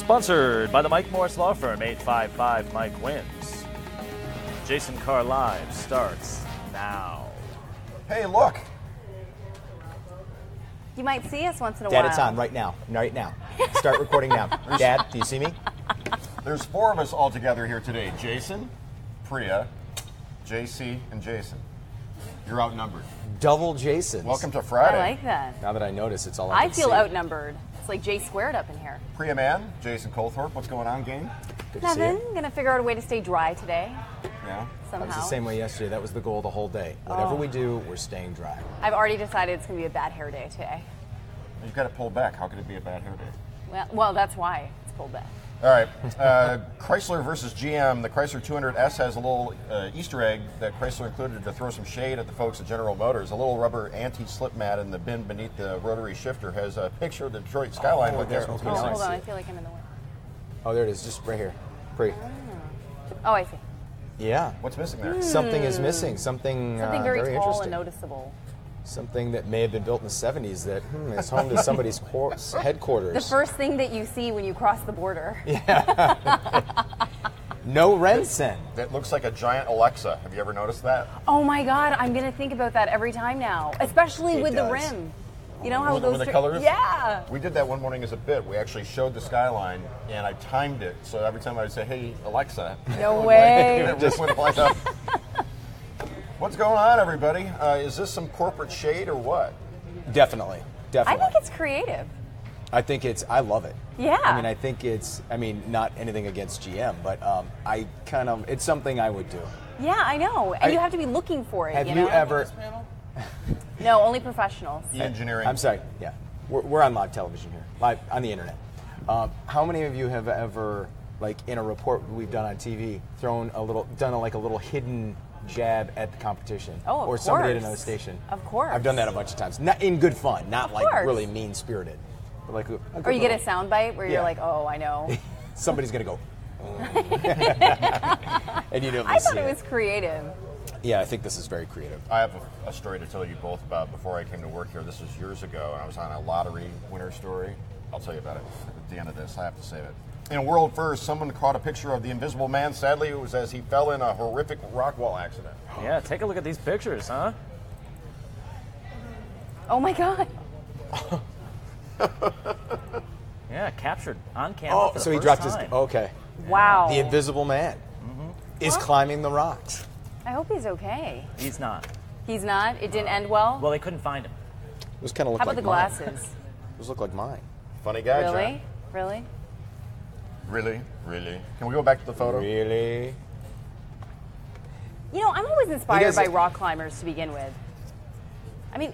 Sponsored by the Mike Morris Law Firm, 855 Mike Wins. Jason Carr Live starts now. Hey, look. You might see us once in a Dad, while. it's on right now. Right now. Start recording now. Dad, do you see me? There's 4 of us all together here today. Jason, Priya, JC, and Jason. You're outnumbered. Double Jasons. Welcome to Friday. I like that. Now that I notice, it's all I can I feel see. outnumbered. It's like J squared up in here. Priya Man, Jason Colthorpe. What's going on, gang? Good to see Nothing. you. Gonna figure out a way to stay dry today. Yeah. Somehow. It was the same way yesterday. That was the goal the whole day. Whatever we do, we're staying dry. I've already decided it's gonna be a bad hair day today. You've got to pull back. How could it be a bad hair day? Well, that's why it's pulled back. All right. Chrysler versus GM. The Chrysler 200S has a little Easter egg that Chrysler included to throw some shade at the folks at General Motors. A little rubber anti-slip mat in the bin beneath the rotary shifter has a picture of the Detroit skyline. Oh, But guess there. what's Okay. missing? Hold on, I feel like I'm in the way. Oh, there it is. Just right here. Pre. Oh, I see. Yeah. What's missing there? Something is missing. Something Something very tall interesting. and noticeable. Something that may have been built in the 70s that is home to somebody's headquarters. The first thing that you see when you cross the border. No Rensen. That looks like a giant Alexa. Have you ever noticed that? Oh my God, I'm gonna think about that every time now, especially It with the does. rim. You know how With those the colors? Yeah. We did that one morning as a bit. We actually showed the skyline, and I timed it. So every time I would say, "Hey, Alexa," No way. it just went light up. What's going on, everybody? Is this some corporate shade or what? Definitely. I Definitely. think it's creative. I love it. Yeah. I mean, not anything against GM, but it's something I would do. Yeah, I know. And you have to be looking for it. Have you you know? ever? No, only professionals. E-engineering. I'm sorry. Yeah, we're on live television here, live on the internet. How many of you have ever, like in a report we've done on TV, done a little hidden jab at the competition? Oh, of or somebody at course. another station? Of course. I've done that a bunch of times. Not in good fun, not Of like course. really mean spirited. Like Or you get a sound bite where Yeah. you're like, oh, I know. somebody's gonna go. And you know. I thought it was creative. Yeah, I think this is very creative. I have a story to tell you both about before I came to work here. This was years ago, and I was on a lottery winner story. I'll tell you about it at the end of this. I have to save it. In a world first, someone caught a picture of the Invisible Man. Sadly, it was as he fell in a horrific rock wall accident. Yeah, take a look at these pictures, huh? Oh my God. Yeah, captured on camera. Oh, for the so he first dropped time. his. Okay. Wow. The Invisible Man is climbing the rocks. I hope he's okay. He's not. He's not? It didn't end well? Well, they couldn't find him. Those kind of look How about like the mine. glasses? Those look like mine. Funny guy, Really? John. Really? Really? Really? Can we go back to the photo? Really? You know, I'm always inspired does by it- rock climbers to begin with. I mean,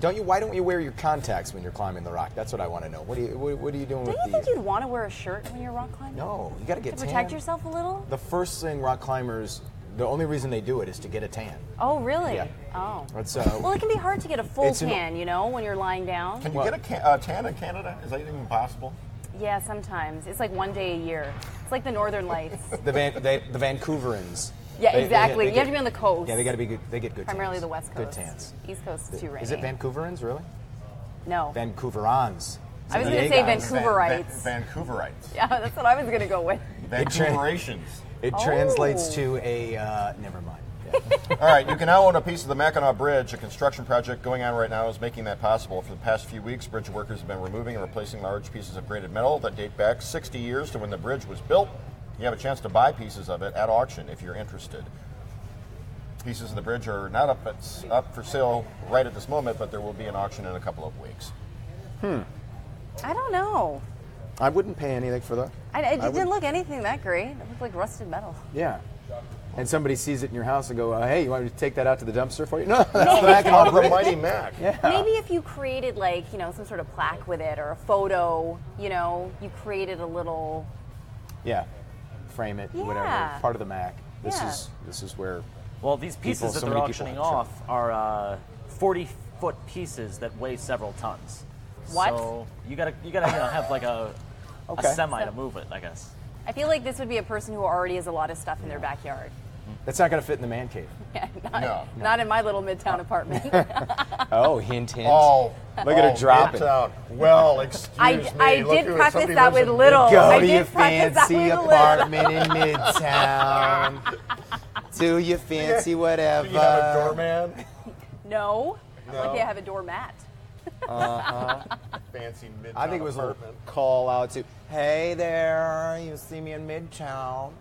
Why don't you wear your contacts when you're climbing the rock? That's what I want to know. What are you doing don't with you think these? you'd want to wear a shirt when you're rock climbing? No, you got to To get protect tan. yourself a little? The first thing rock climbers, the only reason they do it is to get a tan. Oh, really? Yeah. Oh. It's Well, it can be hard to get a full It's an- tan, you know, when you're lying down. Can you Well- get a tan in Canada? Is that even possible? Yeah, sometimes. It's like one day a year. It's like the Northern Lights. the Vancouverans. Yeah, They- exactly. they You have get- to be on the coast. Yeah, they got to be good. They get good. Primarily tans. the West Coast. Good tans. East Coast is too rainy. Is it Vancouverans really? No. Vancouverans. I was San going to say Diegans. Vancouverites. Vancouverites. Yeah, that's what I was going to go with. Vancouverations. It Oh. translates to a. Never mind. Yeah. All right, you can now own a piece of the Mackinac Bridge. A construction project going on right now is making that possible. For the past few weeks, bridge workers have been removing and replacing large pieces of braided metal that date back 60 years to when the bridge was built. You have a chance to buy pieces of it at auction if you're interested. Pieces of the bridge are not up for sale right at this moment, but there will be an auction in a couple of weeks. I don't know. I wouldn't pay anything for that. It would- didn't look anything that great. It looked like rusted metal. Yeah. And somebody sees it in your house and go, "Hey, you want me to take that out to the dumpster for you?" No, that's the Out Mackinac of the Bridge. mighty Mac. Yeah. Maybe if you created some sort of plaque with it or a photo, you created a little. Yeah. Frame it, whatever. Yeah. Part of the Mac. This Yeah. is where. Well, these pieces that so they're many people auctioning have trouble. off are 40-foot pieces that weigh several tons. What? So you gotta have like a Okay. semi to move it, I guess. I feel like this would be a person who already has a lot of stuff in their backyard. That's not going to fit in the man cave. Yeah, No. not in my little Midtown apartment. Oh, hint, hint. Oh, Look at her drop it. Midtown. Well, excuse me. I look did who- preface somebody that lives with in little. Go I to did your preface that fancy with little. apartment in Midtown. Do your fancy whatever. Do you have a doorman? No. No. Lucky I have a doormat. Fancy Midtown I think it was a apartment. little call out to, hey there, you see me in Midtown.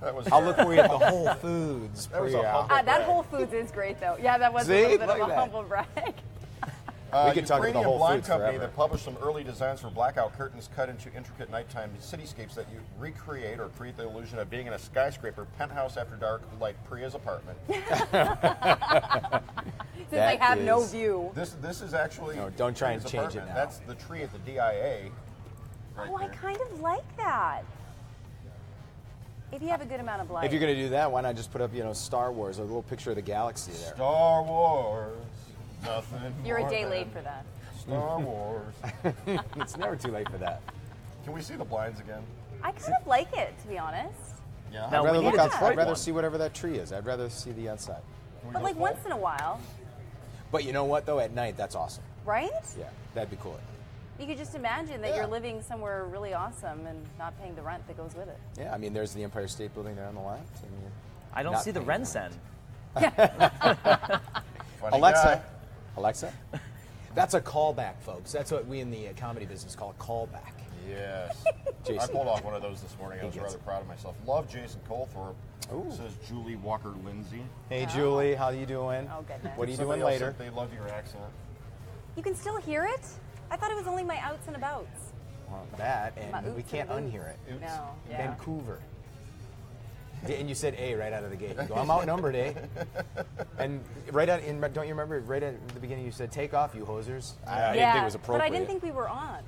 That was I'll look for you at the Whole Foods. That was a pre-op. humble That brag. Whole Foods is great, though. Yeah, that was See? a little bit Look of at a that. humble brag. We could talk about the Ukrainian Whole blind Foods company forever. that published some early designs for blackout curtains cut into intricate nighttime cityscapes that you recreate or create the illusion of being in a skyscraper penthouse after dark like Priya's apartment. Since I That have no is- view. This is actually No, don't try and Priya's change it apartment. now. That's the tree at the DIA. Right Oh, I there. kind of like that. If you have a good amount of light. If you're going to do that, why not just put up, Star Wars, a little picture of the galaxy there? Star Wars. Nothing. You're a more day than late for that. Star Wars. It's never too late for that. Can we see the blinds again? I kind of like it, to be honest. Yeah. No, I'd rather we look need a outside. I'd Detroit rather one. see whatever that tree is. I'd rather see the outside. Can we But go like full? once in a while, But you know what, though? At night, that's awesome. right? Yeah, that'd be cool. You could just imagine that Yeah. you're living somewhere really awesome and not paying the rent that goes with it. Yeah, I mean, there's the Empire State Building there on the left. And you're I don't not see the paying rent for it. sen. Funny Alexa. guy. Alexa? That's a callback, folks. That's what we in the comedy business call a callback. Yes. Jason. I pulled off one of those this morning. I He was gets rather it. proud of myself. Love Jason Colthorpe. Ooh. Says Julie Walker Lindsay. Hey, Julie, how you doing? Oh, goodness. What are you Somebody doing else later? said they love your accent. You can still hear it? I thought it was only my outs and abouts. Well, that, My and we oops can't and unhear it. Oops. No. Yeah. Vancouver. And you said A right out of the gate. You go, I'm outnumbered, A. And don't you remember, right at the beginning you said, take off, you hosers? I didn't think it was but appropriate. I didn't think we were on.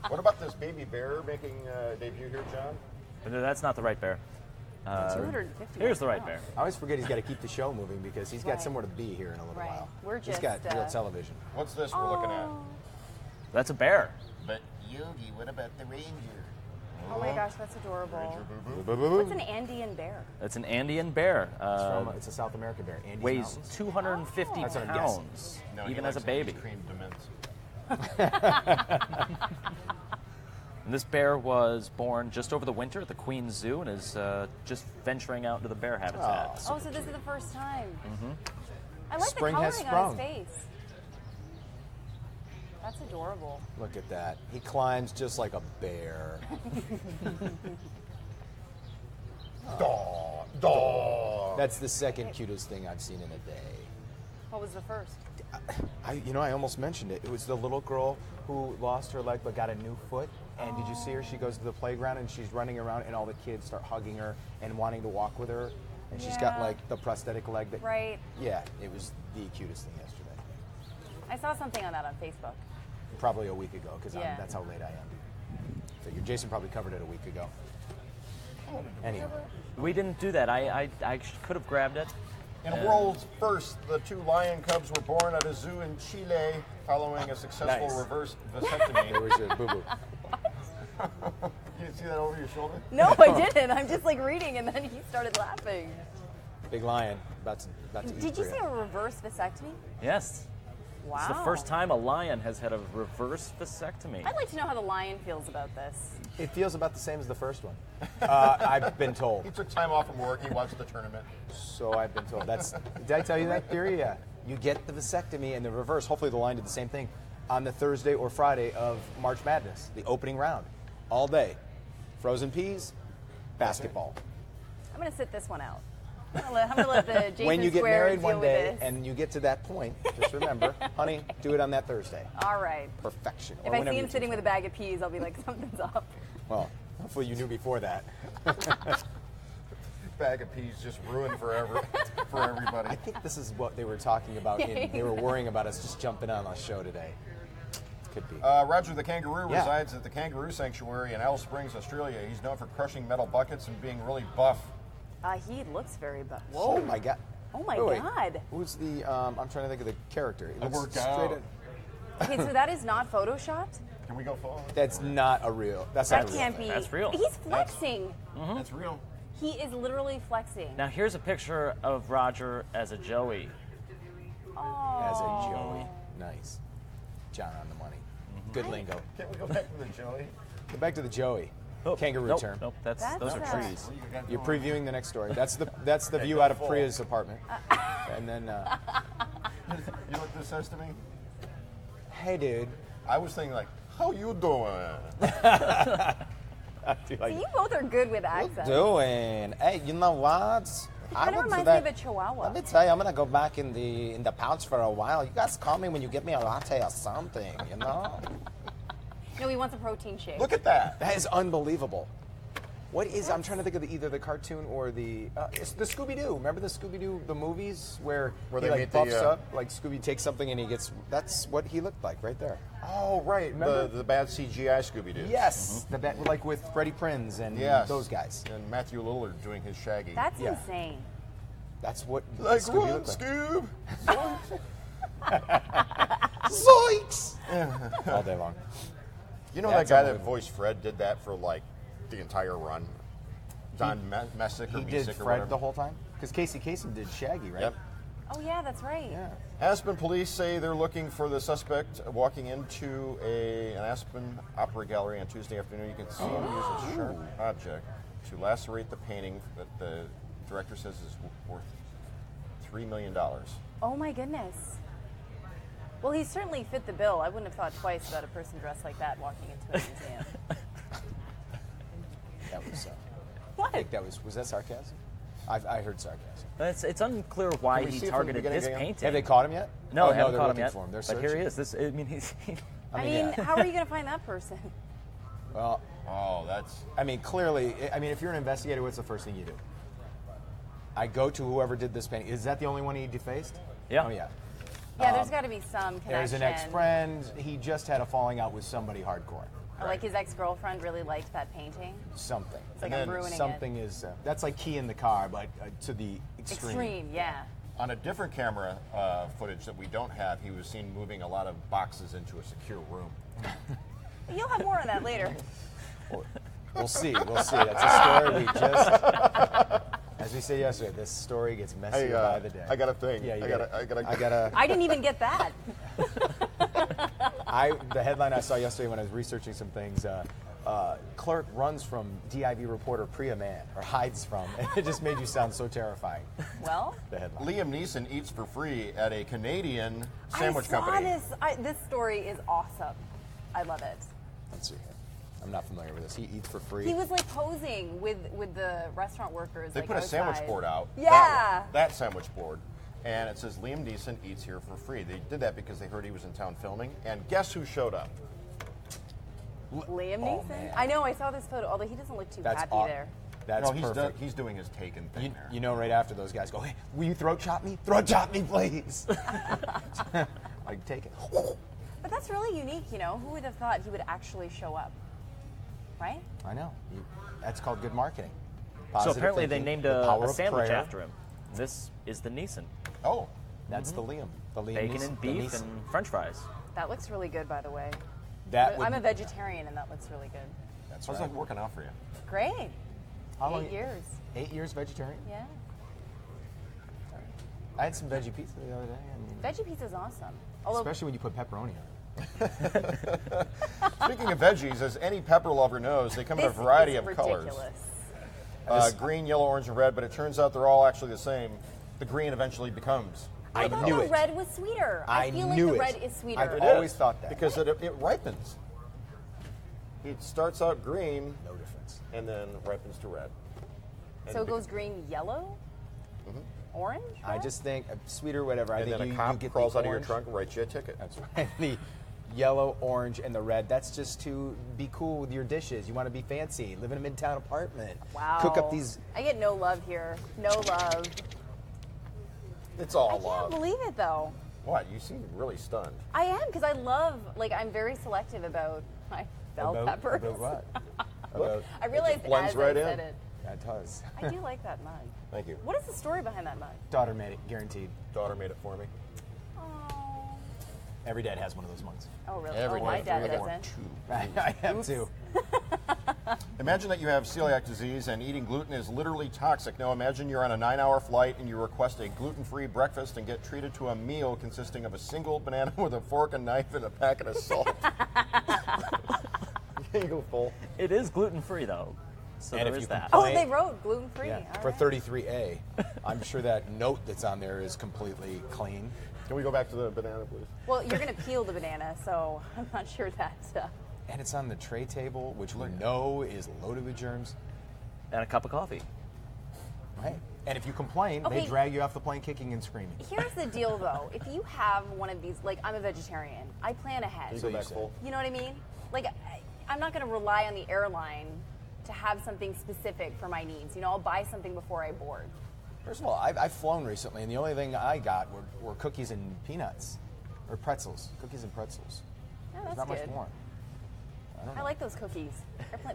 What about this baby bear making a debut here, John? No, that's not the right bear. 250. Here's the right bear. I always forget he's got to keep the show moving because he's got Right. somewhere to be here in a little Right. while. We're He's just, got real television. What's this we're looking at? That's a bear. But Yogi, what about the ranger? Oh my gosh, that's adorable. Ranger Boo Boo. What's an Andean bear? That's an Andean bear. It's a South American bear. Andes Weighs Mountains. 250 That's what I'm guessing. pounds, No, he even as a likes baby. ice cream mints. And this bear was born just over the winter at the Queen's Zoo and is just venturing out into the bear habitat. Oh, so this is the first time. I like Spring the has coloring on sprung. his face. That's adorable. Look at that. He climbs just like a bear. Dog. Dog. That's the second cutest thing I've seen in a day. What was the first? I almost mentioned it. It was the little girl who lost her leg but got a new foot. And did you see her? She goes to the playground and she's running around and all the kids start hugging her and wanting to walk with her. And she's got Yeah. like the prosthetic leg that. Right. Yeah, it was the cutest thing yesterday. I saw something on that on Facebook. Probably a week ago because Yeah. that's how late I am. Figured Jason probably covered it a week ago. Anyway, We didn't do that. I could have grabbed it. In a world's first, the two lion cubs were born at a zoo in Chile following a successful Nice. reverse there vasectomy. was your boo boo. You see that over your shoulder? No, I didn't. I'm just like reading, and then he started laughing. Big lion about to eat Did you Priya. say a reverse vasectomy? Yes. Wow. It's the first time a lion has had a reverse vasectomy. I'd like to know how the lion feels about this. It feels about the same as the first one. I've been told. He took time off from work. He watched the tournament. So I've been told. Did I tell you that theory? Yeah. You get the vasectomy and the reverse. Hopefully the lion did the same thing on the Thursday or Friday of March Madness, the opening round, all day. Frozen peas, basketball. I'm going to sit this one out. I'm going to let the Jason When you get Square married deal one day with this. and you get to that point, just remember, honey, do it on that Thursday. All right. Perfection. If Or I whenever see you him sitting choose. with a bag of peas, I'll be like, something's up. Well, hopefully you knew before that. Bag of peas just ruined forever for everybody. I think this is what they were talking about. They were worrying about us just jumping on a show today. Could be. Roger the Kangaroo Yeah. resides at the Kangaroo Sanctuary in Alice Springs, Australia. He's known for crushing metal buckets and being really buff. He looks very buff. Oh my God. Oh my Wait. God. Who's the? I'm trying to think of the character. He looks worked out. Okay, so that is not photoshopped? Can we go forward? That's not a real. That's That not a real can't thing. be. That's real. He's flexing. That's real. He is literally flexing. Now here's a picture of Roger as a Joey. Oh. As a Joey. Nice. John on the money. Good lingo. Can't we go back to the Joey? Go back to the Joey. Oh, Kangaroo nope, term. Nope, those That's are sad. trees. You're previewing the next story. That's the view out of Priya's apartment. And then, You know what this says to me? hey, dude. I was thinking like, how you doing? See, you both are good with accents. Doing? Hey, you know what? Kind of reminds me of a Chihuahua. Let me tell you, I'm gonna go back in the pouch for a while. You guys call me when you get me a latte or something, you know? No, he wants a protein shake. Look at that. That is unbelievable. What is? I'm trying to think of either the cartoon or it's the Scooby-Doo. Remember the Scooby-Doo the movies where Where he they like meet buffs the, up, like Scooby takes something and he gets. That's what he looked like right there. Oh, right. Remember? The bad CGI Scooby-Doo. Yes, like with Freddie Prinze and Yes. those guys. And Matthew Lillard doing his Shaggy. That's Yeah. insane. That's what like Scooby run, looked like. Scoob. Zoinks! All day long. You know That's that guy that unbelievable. voiced Fred did that for like the entire run? John Messick or He did Messick or Fred whatever. the whole time? Because Casey Kasem did Shaggy, right? Yep. Oh yeah, that's right. Yeah. Aspen police say they're looking for the suspect walking into an Aspen Opera Gallery on Tuesday afternoon. You can see him use a sharp object to lacerate the painting that the director says is worth $3 million. Oh my goodness. Well, he certainly fit the bill. I wouldn't have thought twice about a person dressed like that walking into a museum. That was. What? I think that was that sarcasm? I heard sarcasm. It's unclear why Can we he see it from the targeted beginning this again? painting. Have they caught him yet? No, Oh, they haven't they're caught him looking yet. for him. They're But here he searching. is. He's. I mean, yeah. how are you going to find that person? Well, Oh, that's... clearly, if you're an investigator, what's the first thing you do? I go to whoever did this painting. Is that the only one he defaced? Yeah. Oh, yeah. Yeah, there's got to be some connection. There's an ex-friend. He just had a falling out with somebody hardcore. Or like his ex-girlfriend really liked that painting. Something. It's like And I'm then ruining Something is. That's like key in the car, but to the it. extreme. Extreme, yeah. On a different camera footage that we don't have, he was seen moving a lot of boxes into a secure room. You'll have more on that later. We'll see. We'll see. That's a story we just. As we said yesterday, this story gets messier by the day. I got a thing. Yeah, you I got got a. I didn't even get that. The headline I saw yesterday when I was researching some things, clerk runs from DIV reporter Priya Man, or hides from. It just made you sound so terrifying, Well, the headline. Liam Neeson eats for free at a Canadian sandwich I saw company. this. This story is awesome. I love it. Let's see here. I'm not familiar with this. He eats for free. He was like posing with the restaurant workers. They like, put a sandwich outside. board out. Yeah. That sandwich board. And it says Liam Neeson eats here for free. They did that because they heard he was in town filming. And guess who showed up? Liam Oh, Neeson. man. I know. I saw this photo. Although he doesn't look too That's happy aw- there. That's no, perfect. he's doing his Taken thing there. You know, right after those guys go, hey, will you throat chop me? Throat chop me, please. Like, take it. But that's really unique. You know, who would have thought he would actually show up? Right? I know. That's called good marketing. So Positive apparently they thinking, named the a power of sandwich prayer. after him. This is the Neeson. Oh, That's the Liam. The Liam Bacon Neeson- and the beef Neeson. and French fries. That looks really good, by the way. That would, I'm a vegetarian, and that looks really good. That's how's right. that working out for you? Great. How long- 8 years. 8 years vegetarian? Yeah. I had some veggie pizza the other day. Veggie pizza's awesome. Although Especially when you put pepperoni on it. Speaking of veggies, as any pepper lover knows, they come in a this variety is of ridiculous. colors. Green, yellow, orange, and red, but it turns out they're all actually the same. The green eventually becomes. I thought knew the it. red was sweeter. I feel like knew the it. red is sweeter. I've always thought that. Because it ripens. It starts out green No difference. and then ripens to red. So it goes green, yellow, orange. I red? just think sweeter, whatever. I And think then you, a cop you get crawls the out of your orange. trunk and writes you a ticket. That's right. The yellow, orange, and the red. That's just to be cool with your dishes. You want to be fancy. Live in a midtown apartment. Wow. Cook up these. I get no love here. No love. It's all I can't love. believe it though. What? You seem really stunned. I am because I love. Like I'm very selective about my bell peppers. About what? Look, I realized it blends as right I in. said it. That does. I do like that mug. Thank you. What is the story behind that mug? Daughter made it, guaranteed. Daughter made it for me. Oh. Every dad has one of those mugs. Oh really? Every oh, my day, dad three or doesn't. two. I have too. Imagine that you have celiac disease and eating gluten is literally toxic. Now imagine you're on a 9-hour flight and you request a gluten-free breakfast and get treated to a meal consisting of a single banana with a fork and knife and a packet of salt. You go full. It is gluten-free, though. So And there if is you that. complain- Oh, they wrote gluten-free. Yeah, All for right. 33A. I'm sure that note that's on there is completely clean. Can we go back to the banana, please? Well, you're going to peel the banana, so I'm not sure that. And it's on the tray table, which we know is loaded with germs. And a cup of coffee. Right. And if you complain, they Okay. drag you off the plane kicking and screaming. Here's the deal, though. If you have one of these, like I'm a vegetarian, I plan ahead. Can you So go you back say. full? You know what I mean? Like, I'm not going to rely on the airline to have something specific for my needs. You know, I'll buy something before I board. First of all, I've flown recently, and the only thing I got were cookies and peanuts. Or pretzels. Cookies and pretzels. Yeah, There's that's not good. much more. I don't know. I like those cookies.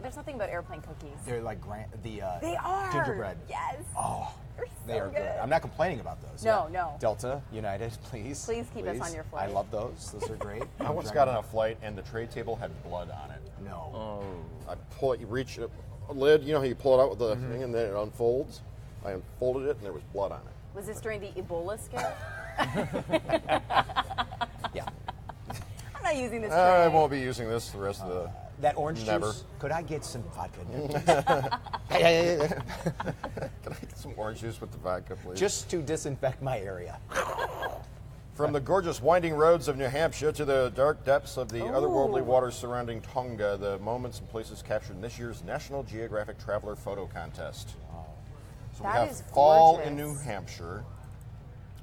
There's nothing about airplane cookies. They're like They are gingerbread. Yes. Oh, They're they so are good. I'm not complaining about those. No, no. Delta, United, please. Please keep us on your flight. I love those. Those are great. I once got on a flight and the tray table had blood on it. No. Oh. I pull it, you reach a lid, you know how you pull it out with the thing and then it unfolds? I unfolded it and there was blood on it. Was this during the Ebola scare? Yeah. I'm not using this. I tray. won't be using this the rest of the... That orange Never. juice. Could I get some vodka? Can I get some orange juice with the vodka, please? Just to disinfect my area. From the gorgeous winding roads of New Hampshire to the dark depths of the otherworldly waters surrounding Tonga, the moments and places captured in this year's National Geographic Traveler Photo Contest. So That we have is fall gorgeous. in New Hampshire.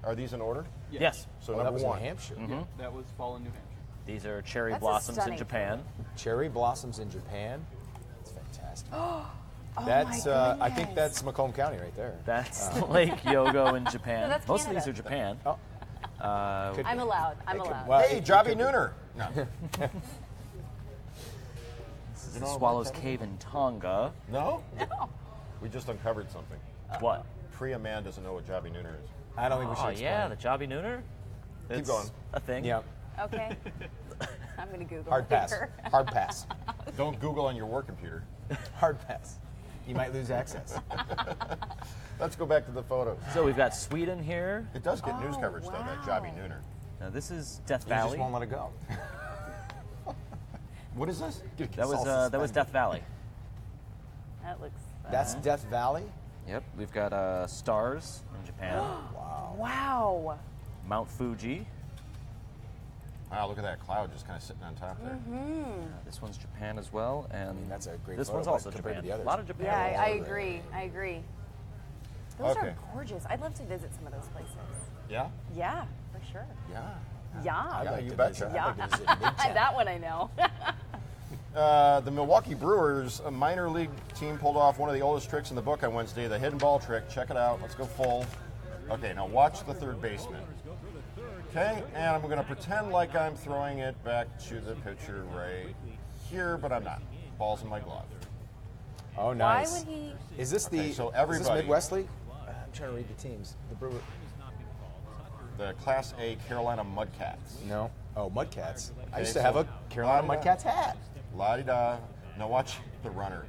Are these in order? Yes. So Oh, that number was one. in Hampshire. That was fall in New Hampshire. These are cherry That's a blossoms in stunning Japan. Cherry blossoms in Japan. That's fantastic. Oh That's my I think goodness. that's Macomb County right there. That's Lake Yogo in Japan. No, that's Most of these Canada. are Japan. Oh. Could I'm be. allowed. I'm It could- allowed. well, Hey, it Jobby could be. Nooner! No. This is You the know Swallows about that? Cave in Tonga. No? No. We just uncovered something. What? Priya Man doesn't know what Jobby Nooner is. I don't think we should Oh, explain yeah, it. the Jobby Nooner. It's going. a thing. Yeah. Okay. I'm going to Google Hard it pass. later. Hard pass. Don't Google on your work computer. Hard pass. You might lose access. Let's go back to the photos. So we've got Sweden here. It does get news Oh, coverage, though, that wow. Jobby Nooner. Now this is Death You just Valley. won't let it go. What is this? That was Death Valley. That looks. That's Death Valley? Yep. We've got stars in Japan. Wow. Mount Fuji. Wow, look at that cloud just kind of sitting on top there. This one's Japan as well, and that's a great this photo, one's but also compared to Japan. the others. A lot of Japan. Yeah, I agree. I agree. Those Okay. are gorgeous. I'd love to visit some of those places. Yeah? Yeah, for sure. Yeah. Yeah. Yeah, like you to betcha. visit- Yeah. I'd like to visit Midtown. That one I know. The Milwaukee Brewers, a minor league team, pulled off one of the oldest tricks in the book on Wednesday, the hidden ball trick. Check it out. Let's go full. Okay, now watch the third baseman. Okay, and I'm going to pretend like I'm throwing it back to the pitcher right here, but I'm not. Ball's in my glove. Oh, nice. Why would he? Is this Okay, the so is everybody- this Midwest League? I'm trying to read the teams. The Brewer. The Class A Carolina Mudcats. No. Oh, Mudcats. I Okay, used to have so- a Carolina La-di-da. Mudcats hat. La-di-da. Now watch the runner.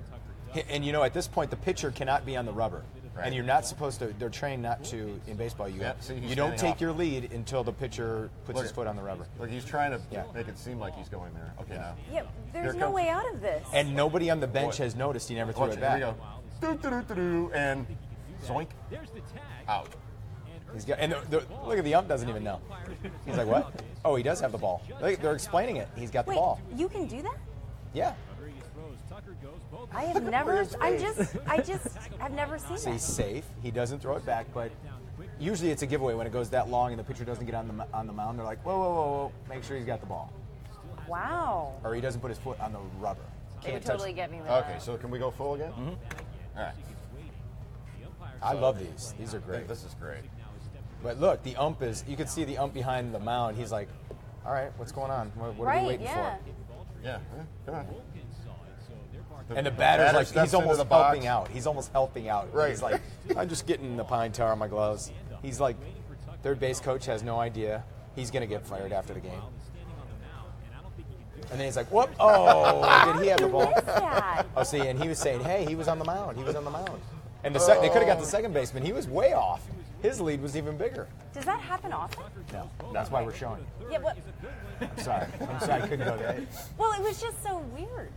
And you know, at this point, the pitcher cannot be on the rubber. Right. And you're not supposed to, they're trained not to, in baseball, Yeah, see, he's you don't standing take off. your lead until the pitcher puts Look his at- foot on the rubber. Look, he's trying to Yeah. make it seem like he's going there. Okay, now. Yeah, there's Here no comes- way out of this. And nobody on the bench What? has noticed he never threw Watch it it. back. Here we go. Do-do-do-do-do, and zoink. Out. He's got, and look at the ump doesn't even know. He's like, what? Oh, he does have the ball. They're explaining it. He's got the Wait, ball. you can do that? Yeah. I have never. I've never seen So he's that. safe. He doesn't throw it back, but usually it's a giveaway when it goes that long and the pitcher doesn't get on the mound. They're like, whoa, whoa, whoa, whoa, make sure he's got the ball, Wow. or he doesn't put his foot on the rubber. They would touch- totally get me with Okay, that. so can we go full again? Mm-hmm. All right. I love these. These are I think great. this is great. But look, the ump is. You can see the ump behind the mound. He's like, all right, what's going on? What are we Right, waiting yeah. for? Yeah, come on. And the batter's like, steps he's into almost the box. helping out. He's almost helping out. Right. He's like, I'm just getting the pine tar on my gloves. He's like, third base coach has no idea. He's going to get fired after the game. And then he's like, whoop, oh, did he have the ball? Missed that. Oh, see, and he was saying, hey, he was on the mound. He was on the mound. And they could have got the second baseman. He was way off. His lead was even bigger. Does that happen often? No, that's why we're showing it. Yeah, what? I'm sorry, I couldn't go there. Well, it was just so weird.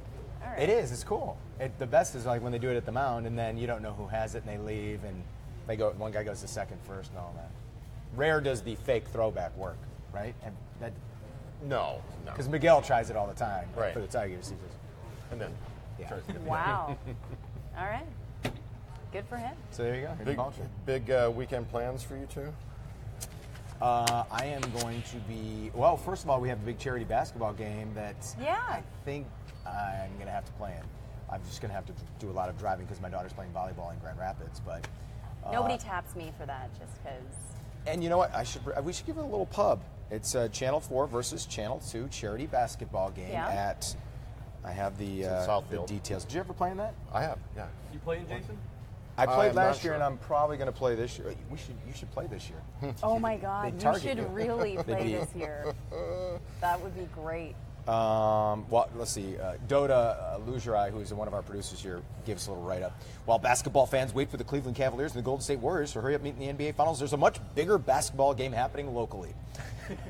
All right. It is. It's cool. The best is like when they do it at the mound, and then you don't know who has it, and they leave, and they go. One guy goes to second first, and all that. Rare does the fake throwback work, right? And that, No. because Miguel tries it all the time Right. for the Tigers. He just, And then yeah. tries to get Wow. All right. Good for him. So there you go. big, Culture. big weekend plans for you two? I am going to be. Well, first of all, we have a big charity basketball game that Yeah. I think I'm going to have to play in. I'm just going to have to do a lot of driving because my daughter's playing volleyball in Grand Rapids, but. Nobody taps me for that just because. And you know what? We should give it a little pub. It's Channel 4 versus Channel 2 charity basketball game Yeah. at. I have the Southfield. details. Did you ever play in that? I have, yeah. You playing, Jason? I played I'm last not year, sure. and I'm probably going to play this year. You should play this year. Oh my God! They You target should you. really They play do. this year. That would be great. Well, let's see. Dota Lugerai, who is one of our producers here, gave us a little write-up. While basketball fans wait for the Cleveland Cavaliers and the Golden State Warriors to hurry up meet in the NBA Finals, there's a much bigger basketball game happening locally.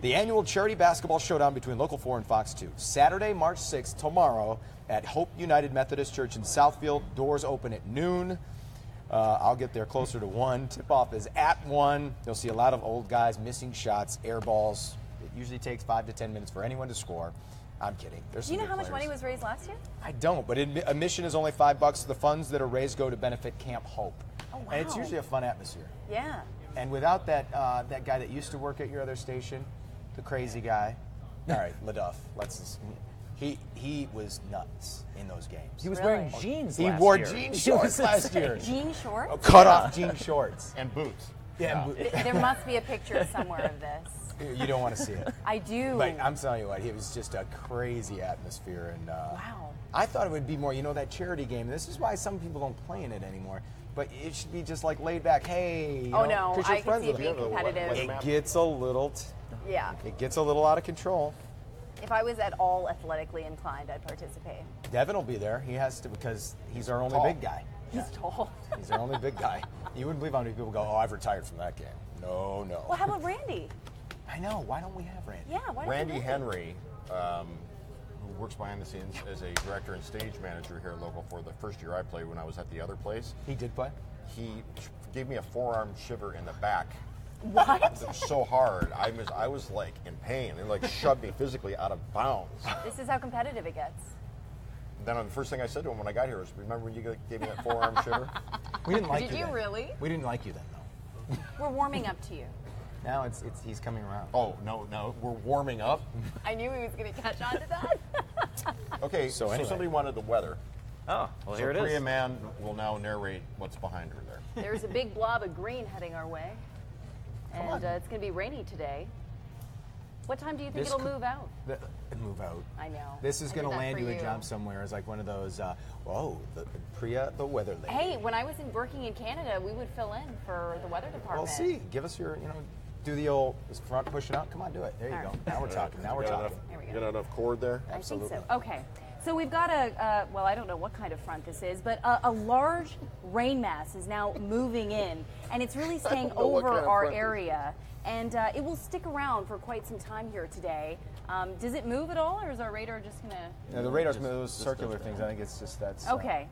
The annual charity basketball showdown between Local 4 and Fox 2. Saturday, March 6th, tomorrow, at Hope United Methodist Church in Southfield. Doors open at noon. I'll get there closer to 1. Tip-off is at 1. You'll see a lot of old guys missing shots, air balls. It usually takes 5 to 10 minutes for anyone to score. I'm kidding. There's Do you some know how good much money players. was raised last year? I don't, but admission is only $5. The funds that are raised go to benefit Camp Hope. Oh, wow. And it's usually a fun atmosphere. Yeah. And without that that guy that used to work at your other station, the crazy guy, all right, LaDuff, he was nuts in those games. He was Really? wearing jeans He last wore year. jean shorts last year. Jean shorts? Cut off jean shorts. And boots. Yeah, There must be a picture somewhere of this. you don't want to see it. I do. But I'm telling you what, it was just a crazy atmosphere. And Wow. I thought it would be more, that charity game. This is why some people don't play in it anymore. But it should be just like laid back. Hey, Oh, no, 'cause you're I can friends see it with being them. competitive. It gets a little, Yeah. it gets a little out of control. If I was at all athletically inclined, I'd participate. Devin will be there. He has to because he's our only Tall. big guy. He's tall. He's our only big guy. You wouldn't believe how many people go, "Oh, I've retired from that game." No. Well, how about Randy? I know. Why don't we have Randy? Yeah, why don't Randy you Henry, who works behind the scenes as a director and stage manager here at Local for the first year I played when I was at the other place, He did play. he gave me a forearm shiver in the back. What? It was so hard. I was like in pain. It like shoved me physically out of bounds. This is how competitive it gets. Then the first thing I said to him when I got here was, "Remember when you gave me that forearm shiver?" We didn't like Did you. you then. really? We didn't like you then, though. We're warming up to you. Now it's he's coming around. Oh no, we're warming up. I knew he was going to catch on to that. Okay, So so anyway. somebody wanted the weather. Oh, well, So here it Priya is. Man will now narrate what's behind her there. There's a big blob of green heading our way. And it's going to be rainy today. What time do you think This it'll could- move out? Move out. I know. This is I going did to that land for you a job somewhere as like one of those. Priya, the weather lady. Hey, when I was working in Canada, we would fill in for the weather department. Well, see, give us your, do the old front pushing out. Come on, do it. There you All go. right. Now we're talking. Now we're Got talking. There we enough, go. got enough cord there? I think Absolutely. so. Okay. So we've got well, I don't know what kind of front this is, but a large rain mass is now moving in, and it's really staying know what over kind of our front this is. area, and it will stick around for quite some time here today. Does it move at all, or is our radar just going to... The radar's those circular things. I think it's just that's. Okay.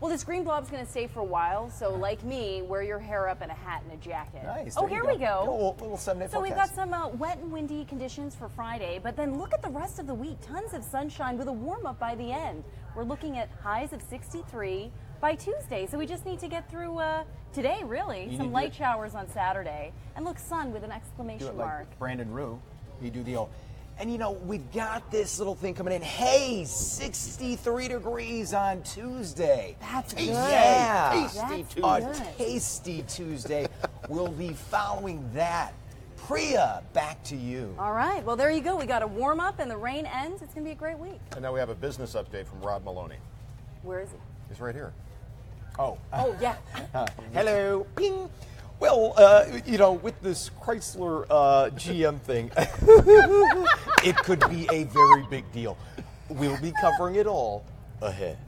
Well, this green blob's going to stay for a while, so like me, wear your hair up in a hat and a jacket. Nice. Oh, there you here we go. Little 7-day So we've got forecast. some wet and windy conditions for Friday, but then look at the rest of the week. Tons of sunshine with a warm up by the end. We're looking at highs of 63 by Tuesday, so we just need to get through today, really. You need Some to light do- showers on Saturday, and look, sun with an do exclamation it mark. like Brandon Rue. You do the old. And we've got this little thing coming in. Hey, 63 degrees on Tuesday. That's good. Yeah. Tasty That's Tuesday. good. A tasty Tuesday. We'll be following that. Priya, back to you. All right, well, there you go. We got a warm up, and the rain ends. It's going to be a great week. And now we have a business update from Rod Maloney. Where is he? He's right here. Oh. Oh, yeah. Hello. Ping. Well, with this Chrysler GM thing, it could be a very big deal. We'll be covering it all ahead.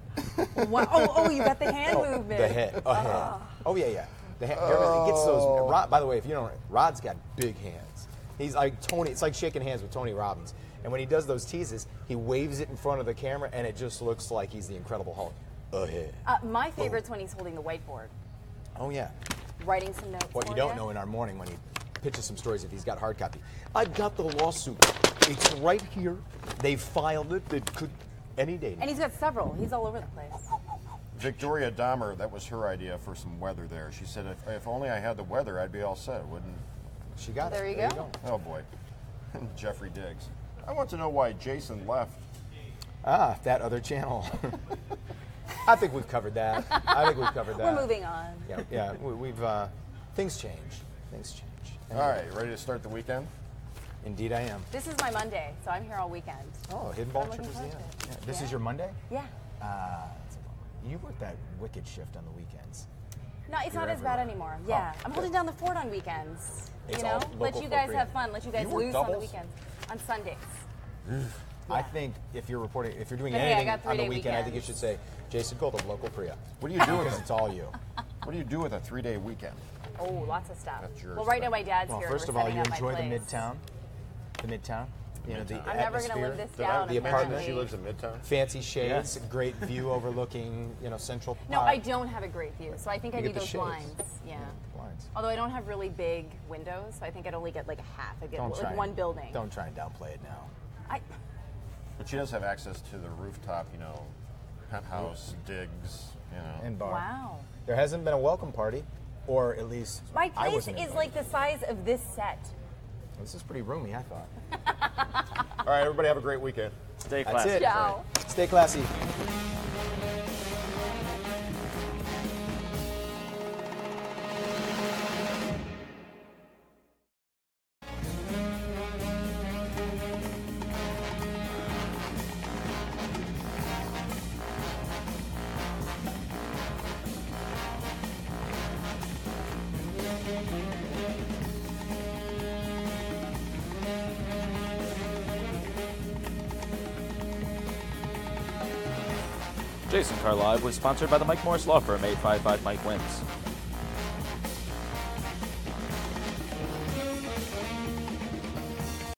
Wow. Oh, you got the hand movement. The head. Ahead. Oh, yeah. The hand, he gets those. Rod, by the way, if you don't, Rod's got big hands. He's like Tony. It's like shaking hands with Tony Robbins. And when he does those teases, he waves it in front of the camera, and it just looks like he's the Incredible Hulk. Ahead. My favorite's when he's holding the whiteboard, Oh, yeah. writing some notes. What you for don't ya. know in our morning when he pitches some stories, if he's got hard copy. I've got the lawsuit. It's right here. They filed it. It could any day. And he's got several. He's all over the place. Victoria Dahmer, that was her idea for some weather there. She said, if only I had the weather, I'd be all set, wouldn't? She got There it. you go. Oh, boy. Jeffrey Diggs. I want to know why Jason left. Ah, that other channel. I think we've covered that. We're moving on. Yeah. We've things change. Things change. All right, ready to start the weekend? Indeed, I am. This is my Monday, so I'm here all weekend. Oh, Hidden Ball I'm trip looking is the end. forward to it. Yeah. This Yeah. is your Monday. Yeah. That's a bummer. You work that wicked shift on the weekends. No, it's You're not as bad everywhere. anymore. Yeah. Oh, I'm holding down the fort on weekends. It's you know? all Let local you folk guys radio. have fun. Let you guys You work lose on the doubles? weekends. On Sundays. I think if you're doing But hey, I anything got on the 3-day weekend, I think you weekends. should say Jason Gold of Local Priya. What do you do with Because it? it's all you. What do you do with a 3-day weekend? Oh, lots of stuff. That's yours, Well, right then. now my dad's Well, here. first and of we're all, setting you up my enjoy the place. Midtown. The Midtown. You know, the Midtown. I'm never going to atmosphere. live this Did I- down. the apartment, She apparently. lives in Midtown? Fancy shades, Yes. great view overlooking, Central No, Park. I don't have a great view, so I think I You need get the those shades. blinds. Yeah. Blinds. Although I don't have really big windows, so I think I'd only get like a half. I get Don't try like one building. Don't try and downplay it now. I, But she does have access to the rooftop, penthouse, digs, And bar. wow. There hasn't been a welcome party, or at least My I place wasn't is invited. like the size of this set. This is pretty roomy, I thought. All right, everybody have a great weekend. Stay That's classy. it. Ciao. Stay classy. Jason Carr Live was sponsored by the Mike Morris Law Firm, 855 Mike Wins.